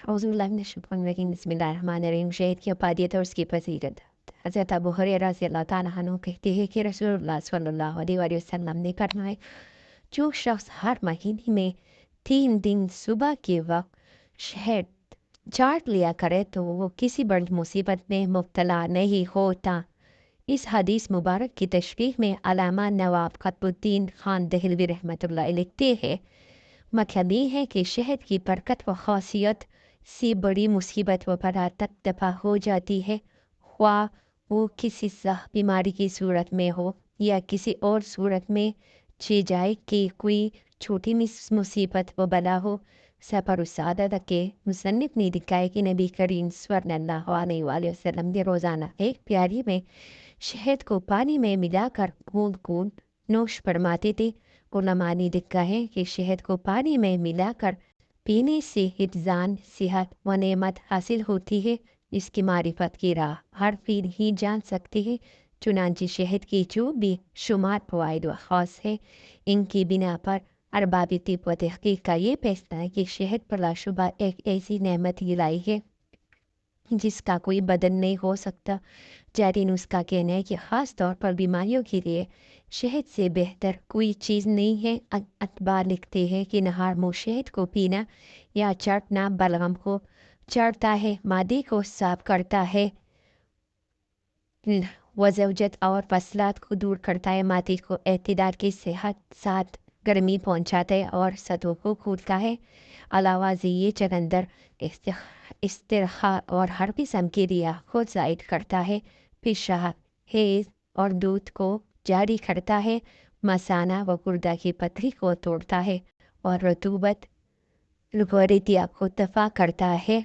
اعوذ باللہ من الشیطان الرجیم بسم اللہ الرحمن الرحیم۔ شہد کی افادیت اور اس کی فضیلت۔ حضرت ابو ہریرہ رضی اللہ تعالیٰ عنہ کہتے ہیں کہ رسول اللہ صلی اللہ علیہ وآلہ وسلم نے فرمایا، جو شخص ہر مہینے میں 3 دن صبح کے وقت شہد چاٹ لیا کرے تو وہ کسی بڑی مصیبت میں مبتلا نہیں ہوتا۔ اس حدیث مبارک کی تشریح میں علامہ نواب قطب الدین خان دہلوی رحمۃ اللہ علیہ لکھتے ہیں، مطلب یہ ہے کہ شہد کی برکت و خاصیت سے بڑی مصیبت و بلا تک دفع ہو جاتی ہے، خواہ وہ کسی بیماری کی صورت میں ہو یا کسی اور صورت میں چی جائے کہ کوئی چھوٹی مصیبت و بلا ہو۔ سفر السعادہ کے مصنف نے لکھا کہ نبی کریم صلی اللہ علیہ وآلہ وسلم نے روزانہ ایک پیالی میں شہد کو پانی میں ملا کر گھونٹ گھونٹ نوش فرماتے تھے۔ علماء نے لکھا ہے کہ شہد کو پانی میں ملا کر پینے سے حفظان صحت و نعمت حاصل ہوتی ہے، جس کی معرفت کی راہ ہر پیر ہی جان سکتے ہیں۔ چنانچہ شہد کی جو بھی شمار فوائد و خاص ہے، ان کی بنا پر ارباب طب و تحقیق کا یہ فیصلہ ہے کہ شہد بلا شبہ ایک ایسی نعمت الہی ہے جس کا کوئی بدل نہیں ہو سکتا۔ جاری نسخہ کہنا ہے کہ خاص طور پر بیماریوں کے لیے شہد سے بہتر کوئی چیز نہیں ہے۔ اتباع لکھتے ہیں کہ نہار منہ شہد کو پینا یا چٹنا بلغم کو چڑھتا ہے، معدے کو صاف کرتا ہے، وزوجت اور فصلات کو دور کرتا ہے، معدے کو اعتدال کے صحت ساتھ گرمی پہنچاتا ہے اور سطحوں کو کھولتا ہے۔ علاوہ یہ چقندر استرخاء اور ہر قسم کی ریا کو زائد کرتا ہے، پیشاب حیض اور دودھ کو جاری کرتا ہے، مثانہ و گردہ کی پتھری کو توڑتا ہے اور رطوبت لغوریتیا کو دفع کرتا ہے۔